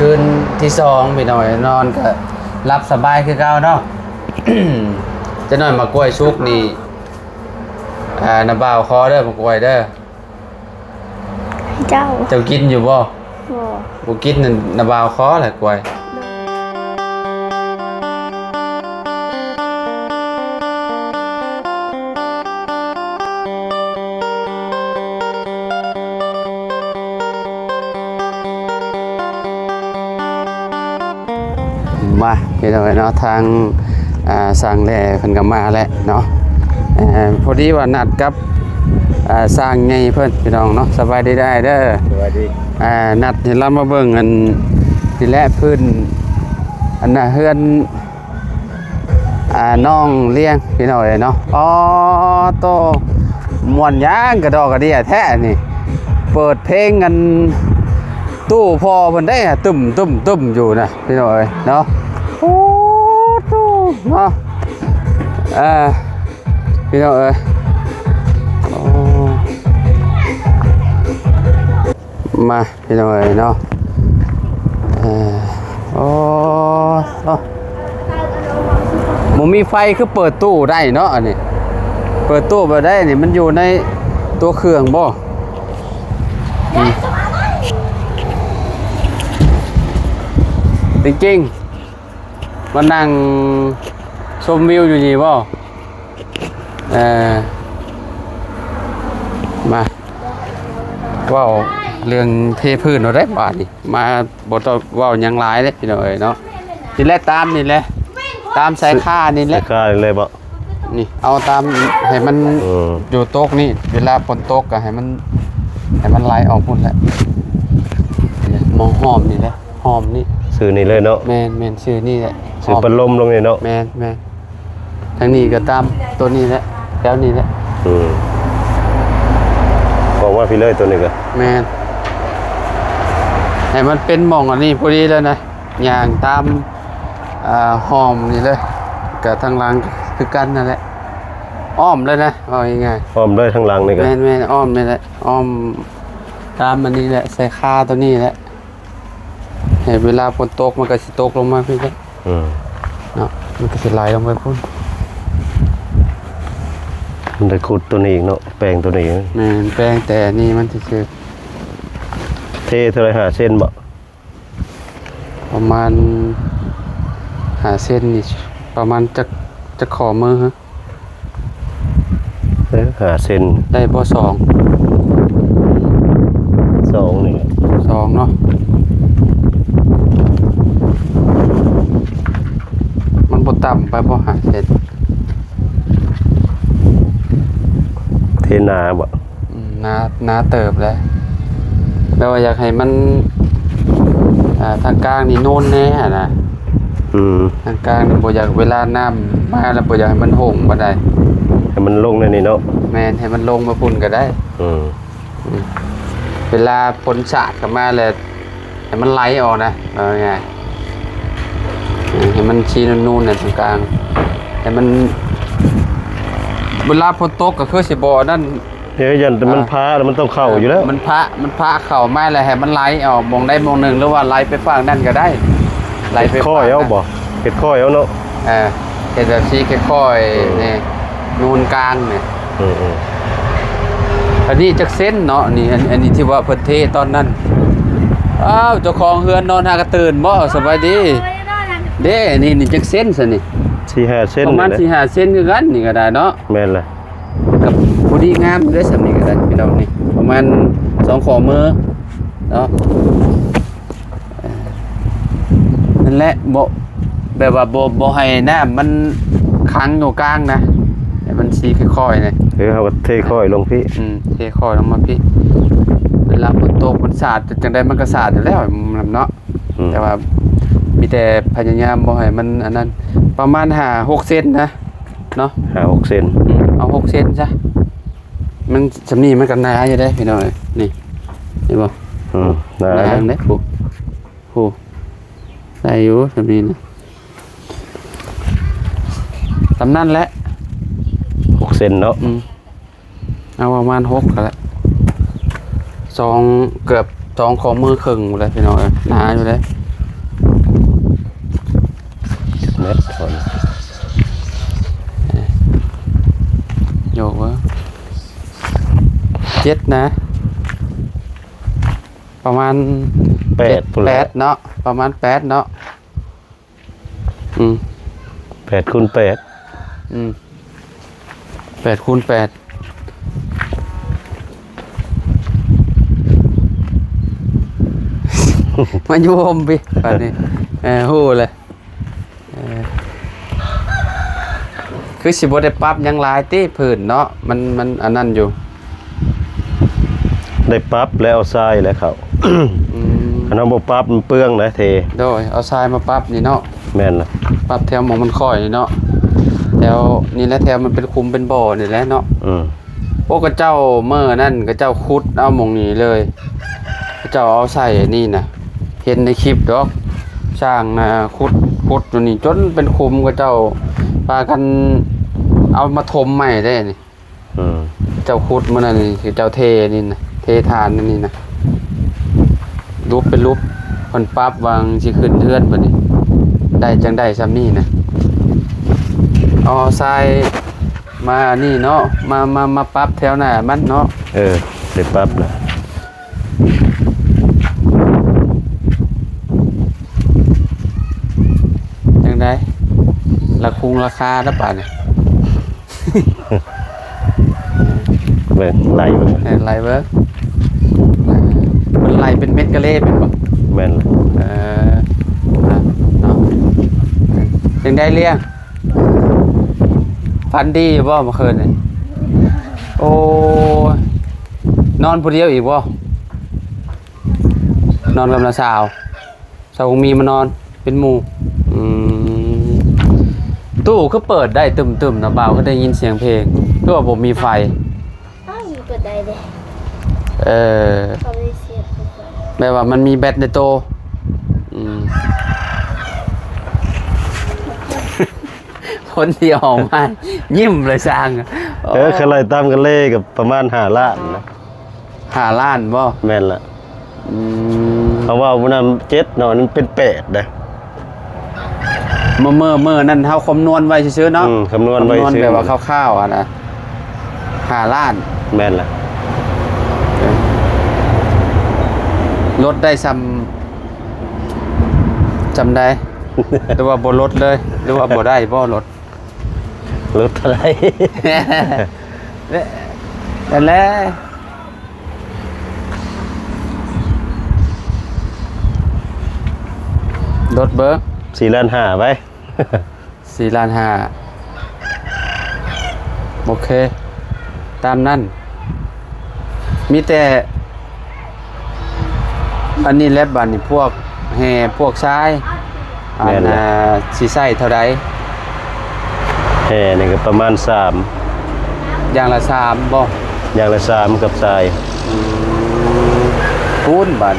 คืนที่สองพี่น้อยนอนก็รับสบายคือเก่าเนาะ จะนอนมากล้วยชุกนี่น้ำบ่าวคอเด้อมากล้วยเด้อเจ้ากินอยู่บ่บ่กินน้ำบ่าวคอแหละกล้วยมาพี่น้อยเนาะทางสร้างแหล่เพิ่นก็มาแล้วเนาะพอดีว่านัดกับสร้างไงเพิ่นพี่น้องเนาะสบายดีได้เด้อสบายดีนัดเห็นเรามาเบิ่งอันที่แรกพื้นอันน่ะเฮือนน้องเลี้ยงพี่น้อยเนาะอ๋อโตม่วนยางกระดอกกระเดี่ยแท้นี่เปิดเพลงกันตู้พอเพิ่นได้ตึ้มอยู่นะพี่น้อยเนาะโอ้ตู้เนาะพี่น้อยมาพี่น้อยเนาะโอ้มันมีไฟคือเปิดตู้ได้เนาะอันนี้เปิดตู้ไปได้นี่มันอยู่ในตัวเครื่องบ่จริงๆมานั่งชมวิวอยู่นี่บ่มาว้าวเรื่องเทพื้นเราได้บาทนี่มาบทว้าวยังหลายเลยพี่น้อยเนาะนี่แหละตามนี่แหละตามสายค่านี่แหละสายค่าเลยบ่นี่เอาตามให้มันอยู่โต๊ะนี่เวลาฝนตกก็ให้มันไหลออกพุ่นแหละมองหอมนี่แหละหอมนี่ซื้อนี่เลยเนาะแมนชื่อนี่แหละซื้อพัดลมลงนี่เนาะแมนทางนี้ก็ตามตัวนี้แหละแล้วนี่แหละบอกว่าพี่เลยตัวนี้ก็แมนให้มันเป็นหม่องอันนี้พอดีแล้วนะอย่างตามหอมนี่เลยกับทางหลังคือกันนั่นแหละอ้อมเลยนะเอาง่ายอ้อมเลยทางหลังนี่ก็แมนอ้อมนี่แหละอ้อมตามมันนี่แหละใส่คาตัวนี้แหละเวลาฝนตกมันก็สิตกลงมาพี่ครับเนาะมันก็สิไหลลงไปพุ่นมันได้ขุดตัวนี้อีกเนาะแปลงตัวนี้แปลงแต่นี่มันคือเทเท่าไร5 เส้นบ่ประมาณ5 เส้นนี่ประมาณจะขอมือฮะ5 เส้นได้บ่2นี่2เนาะมันบ่ต่ำไปบ่5 เส้นเทนาบ่นาเติบแล้วแล้วอยากให้มันทางกลางนี่โน่นแน่นะทางกลางนี่บ่อยากเวลาน้ำมาแล้วบ่อยากให้มันโหงบ่ได้ให้มันลงในนี่เนาะแม่นให้มันลงมาพุ่นก็ได้เวลาฝนสาดเข้ามาแล้วให้มันไหลออกนะเอาง่ายให้มันชี้นูนๆน่ะตรงกลางให้มันเวลาฝนตกก็คือสิบ่นั่นยันแต่มันพาแล้วมันต้องเข้าอยู่แล้วมันพะเข้ามาแล้วให้มันไหลออกมองได้มองหนึ่งหรือว่าไหลไปฝั่งนั่นก็ได้ไหลไปข้อยเอาบ่เฮ็ดข้อยเอาเนาะเฮ็ดแบบชี้ค่อยๆนี่นูนกลางนี่อันนี้จักเส้นเนาะนี่อันนี้ที่ว่าเพิ่นเทตอนนั้นอ้าวเจ้าของเฮือนนอนหากระตื่นบ่สบายดีเด้นี่จักเส้นซะนี่ 4-5 เส้นประมาณ 4-5 เส้นคือกันนี่ก็ได้เนาะแม่นล่ะกับพอดีงามได้สำนี้ก็ได้พี่น้องนี่ประมาณ2 ข้อมือเนาะนั่นแหละบ่แบบว่าบ่ให้น้ำมันขังอยู่กลางนะให้มันสีค่อยๆนี่เฮาก็เทค่อยลงพี่เทค่อยลงมาพี่เวลาฝนตกมันสาดจังได๋มันก็สาดอยู่แล้วเนาะแต่ว่ามีแต่พยายามบ่ให้มันอันนั้นประมาณ5-6 เซนนะเนาะ5-6 เซนเอา6 เซนซะมันสำนี้มันก็หนาอยู่ได้พี่น้อยนี่เห็นบ่หนาเด้โหได้อยู่สำนี้นะสำนั้นแหละ6 เซนเนาะเอาประมาณ6ก็แล้ว2เกือบ2 ข้อมือครึ่งเลยพี่น้อยหนาอยู่เลย เมตรคน โยกวะ7นะประมาณ 8 8เนาะประมาณ8เนาะ8 คูณ 8 8คูณ8มันอยู่ห่มพี่ป่านนี้ฮู้เลยคือสิบ่ได้ปรับหยังหลายติพื้นเนาะมันอันนั้นอยู่ ได้ปรั๊บแล้วเอาทรายแล้วเขาคันเอาบ่ปรั๊บมันเปลืองนะเท โดยเอาทรายมาปรับนี่เนาะ แม่นล่ะ ปรับแถวหมองมันค่อยนี่เนาะแถวนี่แหละแถวมันเป็นคุมเป็นบ่อนี่แหละเนาะพวกกระเจ้าเมื่อนั่นกระเจ้าขุดเอาหมองนี้เลยกระเจ้าเอาใส่นี่นะเห็นในคลิปดอกช่างนะขุดอยู่นี่จนเป็นคุมกระเจ้าพากันเอามาถมใหม่ได้นี่เจ้าขุดมันนั่นนี่คือเจ้าเทนี่นะเททานนี่นะรูปเป็นรูปคนปั๊บวางสิขึ้นเทือนบัดนี้ได้จังได้ซ้ำนี่นะเอาทรายมานี่เนาะมาปรับแถวหน้ามันเนาะได้ปรั๊บนะ จังได้ราคาแล้วป่ะเนี่ย เบิ่งไหลเบิ่ง ไหลเบิ่งมันไหลเป็นเม็ดกะเล่เป็นบ่ แม่นล่ะ เนาะจังได้เลี้ยงฟันดีบ่เมื่อคืนนี่โอ้นอนผู้เดียวอีกบ่นอนกับน้าสาวมีมานอนเป็นหมู่ตู้ก็เปิดได้ตึมๆนะบ่าวก็ได้ยินเสียงเพลงตัวผมมีไฟเปิดได้เลยเขาได้เสียบแปลว่ามันมีแบตในโตคนที่ออกมายิ้มเลยสร้างคือไล่ตามกันเล่กับประมาณ5 ล้านนะ5 ล้านบ่แม่นล่ะเพราะว่าวันนั้น7เนาะมันเป็น8นะเมื่อนั่นเฮาคำนวณไว้ซื่อๆเนาะคำนวณไว้ซื่อแบบว่าคร่าวๆอ่ะนะ5 ล้านแม่นล่ะลดได้จำได้หรือว่าบ่ลดเลยหรือว่าบ่ได้บ่ลดเท่าไหร่นั่นแหละลดเบอร์4 ล้าน 5ไว้4 ล้าน 5โอเคตามนั้นมีแต่อันนี้แลบบันนี่พวกแห่พวกชายสิใส่เท่าใดแห่นี่ก็ประมาณ3อย่างละ3บ่อย่างละ3กับทรายปูนบัน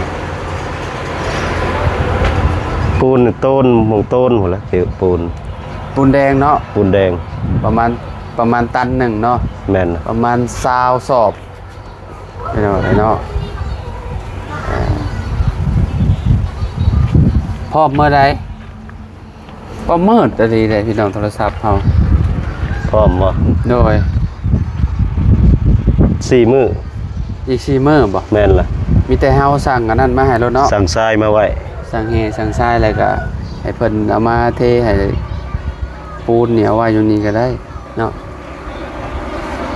ปูนต้นหมองต้นพุ่นละปูนแดงเนาะปูนแดงประมาณตัน1เนาะแม่นประมาณ20 สอบเนาะพร้อมเมื่อใดก็มืดจะดีเลยพี่น้องโทรศัพท์เฮาพร้อมบ่โดย4 มื้ออีก4 มื้อบ่แม่นล่ะมีแต่เฮาสั่งอันนั้นมาให้แล้วเนาะสั่งทรายมาไว้สั่งสั่งทรายแล้วก็ให้เพิ่นเอามาเทให้ปูนเนี่ยไว้อยู่นี่ก็ได้เนาะ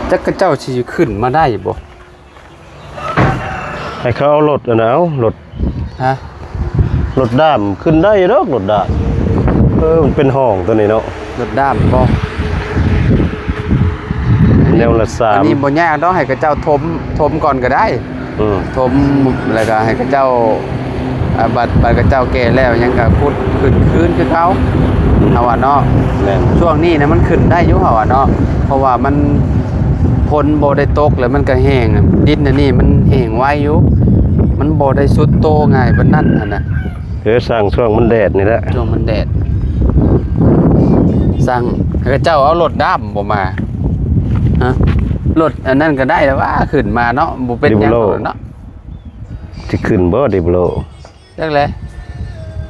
จักกระเจ้าสิขึ้นมาได้บ่ให้เขาเอารถเอารถรถด้ามขึ้นได้ดอกรถด้ามมันเป็นห้องตัวนี้เนาะรถด้ามบ่แนวละ3อันนี้บ่ยากดอกให้กระเจ้าถมก่อนก็ได้ถมแล้วก็ให้กระเจ้าบัดกระเจ้าแก่แล้วยังก็ขุดขึ้นคืนคือเก่าเฮาว่าเนาะช่วงนี้นะมันขึ้นได้อยู่เฮาว่าเนาะเพราะว่ามันฝนบ่ได้ตกแล้วมันก็แห้งดินนี่มันแห้งไวอยู่มันบ่ได้สุดโตง่ายปานนั้นน่ะสร้างช่วงมันแดดนี่แหละช่วงมันแดดสร้างกระเจ้าเอารถด้ามบ่มาฮะรถอันนั้นก็ได้แล้วว่าขึ้นมาเนาะบ่เป็นหยังเนาะสิขึ้นบ่ดิบโลจักแล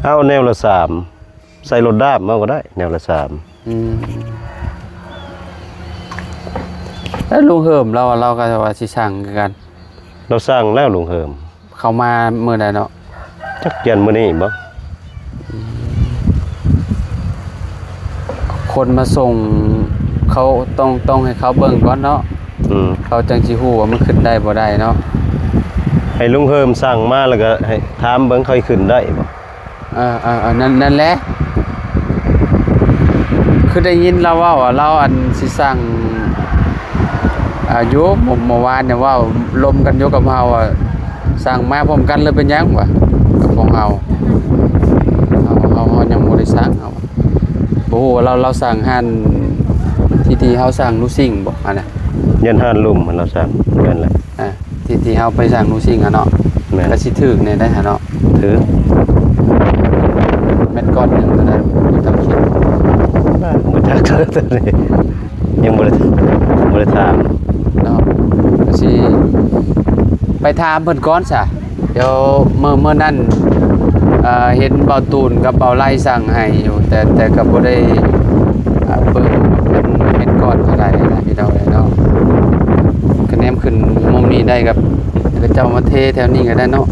เอาแนวละ3 ใส่รถด้ามมาก็ได้แนวละ3 แล้วลุงเหิมเราก็ว่าสิสั่งคือกัน เราสร้างแล้วลุงเหิม เขามามื้อใดเนาะ จักยันมื้อนี้บ่ คนมาส่งเขาต้องให้เขาเบิ่งก่อนเนาะ เขาจังสิฮู้ว่ามันขึ้นได้บ่ได้เนาะ ให้ลุงเหิมสั่งมาแล้วก็ให้ถามเบิ่งค่อยขึ้นได้บ่ นั่นแหละคือได้ยินเราว่าเราอันสิสั่งอยู่เมื่อวานเนี่ยว่าลมกันอยู่กับเฮาสั่งมาพร้อมกันเลยเป็นหยังวะกับของเฮายังบ่ได้สั่งเฮาบ่ฮู้ว่าเราสั่งหันที่เฮาสั่งนูซิ่งบ่อันน่ะ ยันห้านลุ่มมันเราสั่งยันแหละ ที่เฮาไปสั่งนูซิ่งเนาะ แม่น ก็สิถึกเนี่ยได้เนาะ ถือ แม่นก้อนหนึงก็ได้บ่ต้องคิด บ่จักเธอตัวนี้ยังบ่ได้ถาม เนาะก็สิไปถามเพิ่นก่อนซะเดี๋ยวเมื่อนั้นเห็นเบาตูนกับเบาไล่สั่งให้อยู่แต่ก็บ่ได้เบิ่งเป็นก้อนเท่าไหร่นะพี่น้องเนาะคะแนนขึ้นมุมนี้ได้กับเจ้ามาเทแถวนี้ก็ได้เนาะ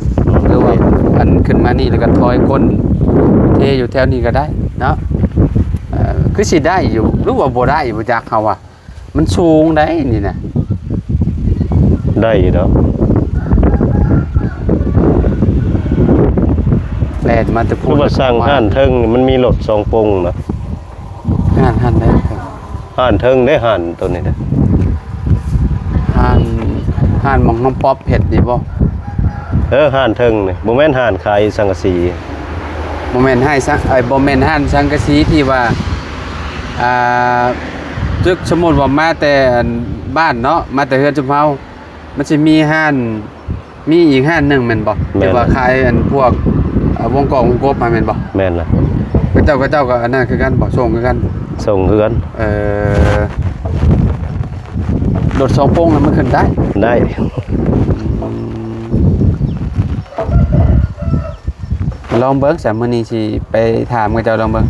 หรือว่าอันขึ้นมานี่แล้วก็ถอยก้นเทอยู่แถวนี้ก็ได้เนาะคือสิได้อยู่หรือว่าบ่ได้บ่จักเฮาว่ามันสูงได้นี่นะ ได้อยู่ดอก แล่นมาแต่ คือว่าสร้างห้านเทิงนี่มันมีรถ2ปงนะ ห้านได้ครับ ห้านเทิงได้ห้านตัวนี้นะ ห้านหม่องน้องป๊อปเผ็ดนี่บ่ ห้านเทิงนี่บ่แม่นห้านขายสังกะสี บ่แม่นให้ซักบ่แม่นห้านสังกะสีที่ว่าตึกสมมุติว่ามาแต่บ้านเนาะมาแต่เฮือนจุมเฮามันสิมีห้านมีอีกห้านหนึงแม่นบ่ที่ว่าขายอันพวกวงกอกวงกบมาแม่นบ่ แม่นล่ะ เจ้าก็อันนั้นคือกันบ่ส่งคือกัน ส่งคือกัน รถ2โปงมันขึ้นได้ ได้ ลองเบิ่งซะมื้อนี้สิไปถามกับเจ้าลองเบิ่ง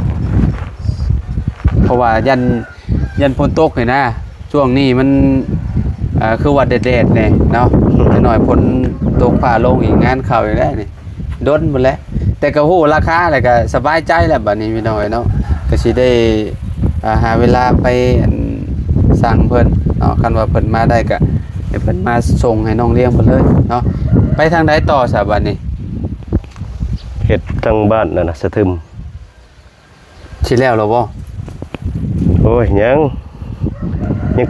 เพราะว่ายันฝนตกนี่นะช่วงนี้มันคือว่าแดดๆนี่เนาะแต่หน่อยฝนตกฟ้าลงอีกงานเข้าอีกแล้วนี่ดนหมดแล้วแต่ก็ฮู้ราคาแล้วก็สบายใจแล้วบัดนี้พี่น้อยเนาะก็สิได้หาเวลาไปสั่งเพิ่นเนาะคันว่าเพิ่นมาได้ก็ให้เพิ่นมาส่งให้น้องเลี้ยงเพิ่นเลยเนาะไปทางใดต่อซะบัดนี้ เฮ็ดทางบ้านนั่นน่ะสะทึม สิแล้วเหรอบ่ โอ้ยยัง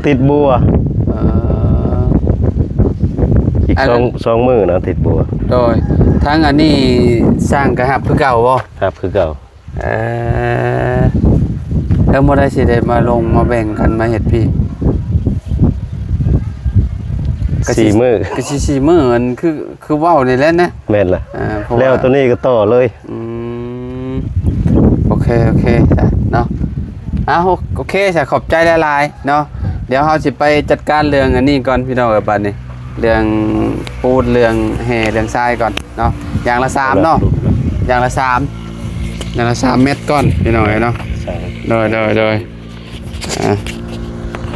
ติดบัวอีกสองมื้อนะติดบัว โดยทางอันนี้สร้างกระหับคือเก่าบ่ ครับคือเก่า แล้วบ่ได้สิได้มาลงมาแบ่งกันมาเฮ็ดพี่ 4 มื้อ ก็สิ4มื้อมันคือเว้านี่แหละนะ แม่นล่ะ เพราะา แล้วตัวนี้ก็ต่อเลย โอเคจ้ะเนาะโอเคจ้ะขอบใจหลายๆเนาะเดี๋ยวเฮาสิไปจัดการเรื่องอันนี้ก่อนพี่น้องบัดนี้เรื่องปูนเรื่องแห่เรื่องทรายก่อนเนาะอย่างละ3เนาะอย่างละ3เม็ดก่อนพี่น้องเนาะโดย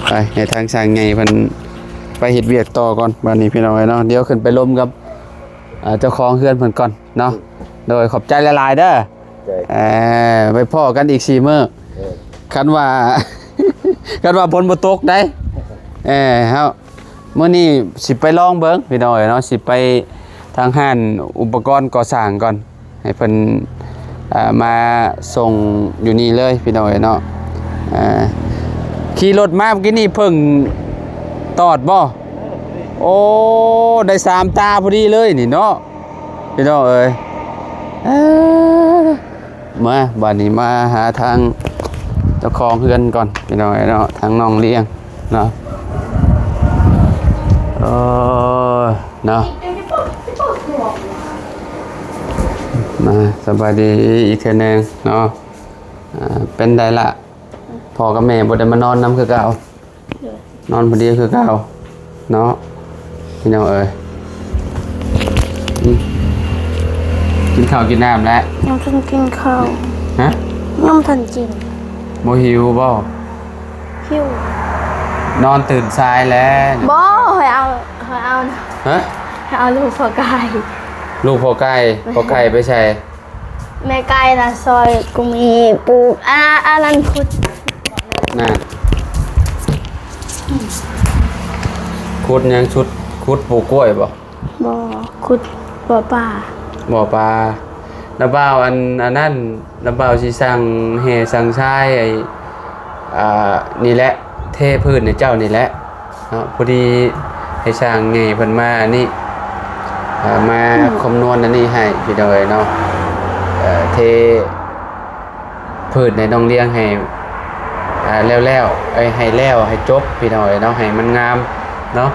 ไปให้ทางสร้างไงเพิ่นไปเฮ็ดเวียกต่อก่อนบัดนี้พี่น้องเนาะเดี๋ยวขึ้นไปล้มกับเจ้าของเฮือนเพิ่นก่อนเนาะโดยขอบใจหลายๆเด้อไปพ้อกันอีก4มื้อคันว่า ฝนบ่ตกได้เฮามื้อนี้สิไปลองเบิ่งพี่น้องเนาะสิไปทางห้านอุปกรณ์ก่อสร้างก่อนให้เพิ่นมาส่งอยู่นี่เลยพี่น้องเนาะขี่รถมาเมื่อกี้นี่เพิ่งตอดบ่โอ้ได้3ตาพอดีเลยนี่เนาะพี่น้องมาบ้านนี้มาหาทางเจ้าของเฮือนก่อนพี่น้องเนาะทางน้องเลี้ยงเนาะเนาะมาสบายดีอีกเทื่อนึงเนาะเป็นไดล่ะพ่อกับแม่บ่ได้มานอนนำคือเก่านอนพอดีคือเก่าเนาะพี่น้องกินข้าวกินน้ำแล้วยังกินข้าวฮะ น้ำทันจริง บ่หิวบ่ หิวน อนตื่นสายแล้ว บ่ให้เอาฮะ ให้เอาลูกพอกาย ลูกพ่อไก่ไปใช่ แม่ไก่นะซอยกูมีปลูกอันนั้นพุด น่ะขุดยังชุดขุดปลูกกล้วยบ่ บ่ขุดบ่ป่า บ่ปลาน้าบ่าวอันนั้นน้าบ่าวสิสั่งแห่สั่งชายไอ้นี่แหละเทพื้นให้เจ้านี่แหละเนาะพอดีให้สร้างไงเพิ่นมาอันนี้มาคำนวณอันนี้ให้พี่น้อยเนาะเทพื้นในโรงเรียนให้แล้วให้แล้วให้จบพี่น้อยเนาะให้มันงามเนาะ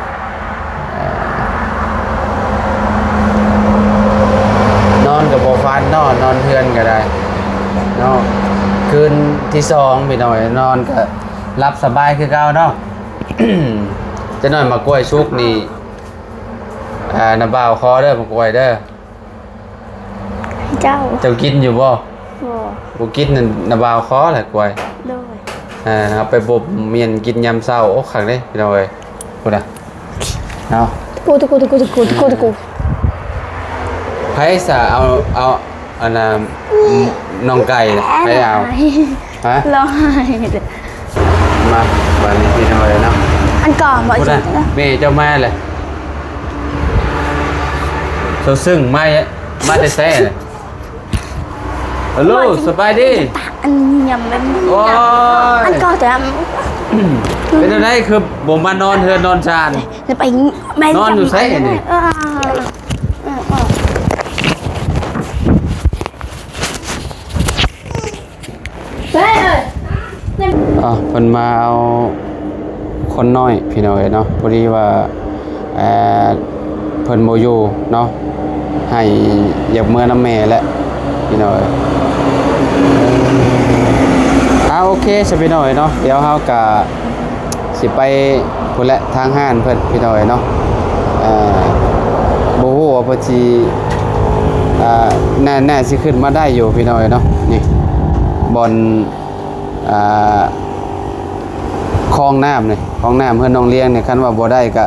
นอนกับบ่ฟันนอนเทือนก็ได้เนาะคืนที่2พี่น้อยนอนก็รับสบายคือเก่าเนาะ จะนอนมากล้วยชุกนี่น้าบ่าวคอเด้อมากล้วยเด้อ เจ้า เจ้ากินอยู่บ่ บ่ บ่กินนั่นน้าบ่าวคอแหละกล้วย โดย เอาไปบบเมียนกินยามเช้าโอ้คักเด้พี่น้อยพุ่นน่ะเอา ตะกู ไผซะเอาอันน่ะน้องไก่น่ะไผเอาฮะ ร้องไห้ มาบัดนี้พี่น้อยเนาะ อันก่อนบ่ พุ่น จริ น่ะ งนะ แม่เจ้ามาเลยซึ่งมาแต่แซ่เลยฮัลโหลสบายดี อันยำเป็น โอ้ย อันก่อนแต่ เป็นอะไรคือบ่มานอนเฮือนนอนชาน จะไปแม่ นอนอยู่ไสนี่ เฮ้ย เพิ่นมาเอาคนน้อยพี่น้อยเนาะพอดีว่าเพิ่นบ่อยู่เนาะให้อยากเมื่อน้ำแม่แหละพี่น้อยโอเคสิพี่น้อยเนาะเดี๋ยวเฮาก็สิไปพุ่นแหละทางห้านเพิ่นพี่น้อยเนาะบ่ฮู้ว่าเพิ่นสิน่าสิขึ้นมาได้อยู่พี่น้อยเนาะนี่บอนคลองน้ำนี่คลองน้ำเพื่อนน้องเลี้ยงเนี่ยคันว่าบ่ได้ก็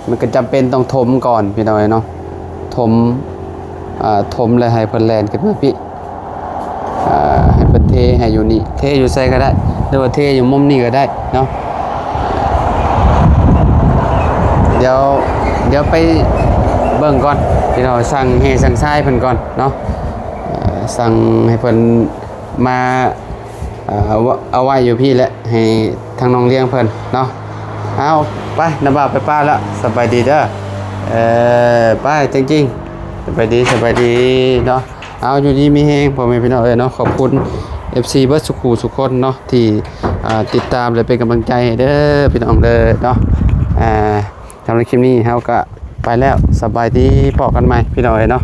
มันก็จำเป็นต้องถมก่อนพี่น้อยเนาะถมแล้วให้เพิ่นแล่นขึ้นมาพี่ให้เพิ่นเทให้อยู่นี่เทอยู่ไสก็ได้หรือว่าเทอยู่มุมนี้ก็ได้เนาะเดี๋ยวไปเบิ่งก่อนพี่น้อยสั่งให้สั่งทรายเพิ่นก่อนเนาะสั่งให้เพิ่นมาเอาไว้อยู่พี่แหละให้ทางน้องเลี้ยงเพิ่นเนาะเอาไปน้ำบ่าวไปป้าแล้วสบายดีเด้อไปจริงๆสบายดีเนาะเอาอยู่ดีมีแฮงพ่อแม่พี่น้องเนาะขอบคุณ FC เบิร์ดสุขุสุขคนเนาะที่ติดตามและเป็นกำลังใจให้เด้อพี่น้องเด้อเนาะสำหรับคลิปนี้เฮาก็ไปแล้วสบายดีพบกันใหม่พี่น้องเนาะ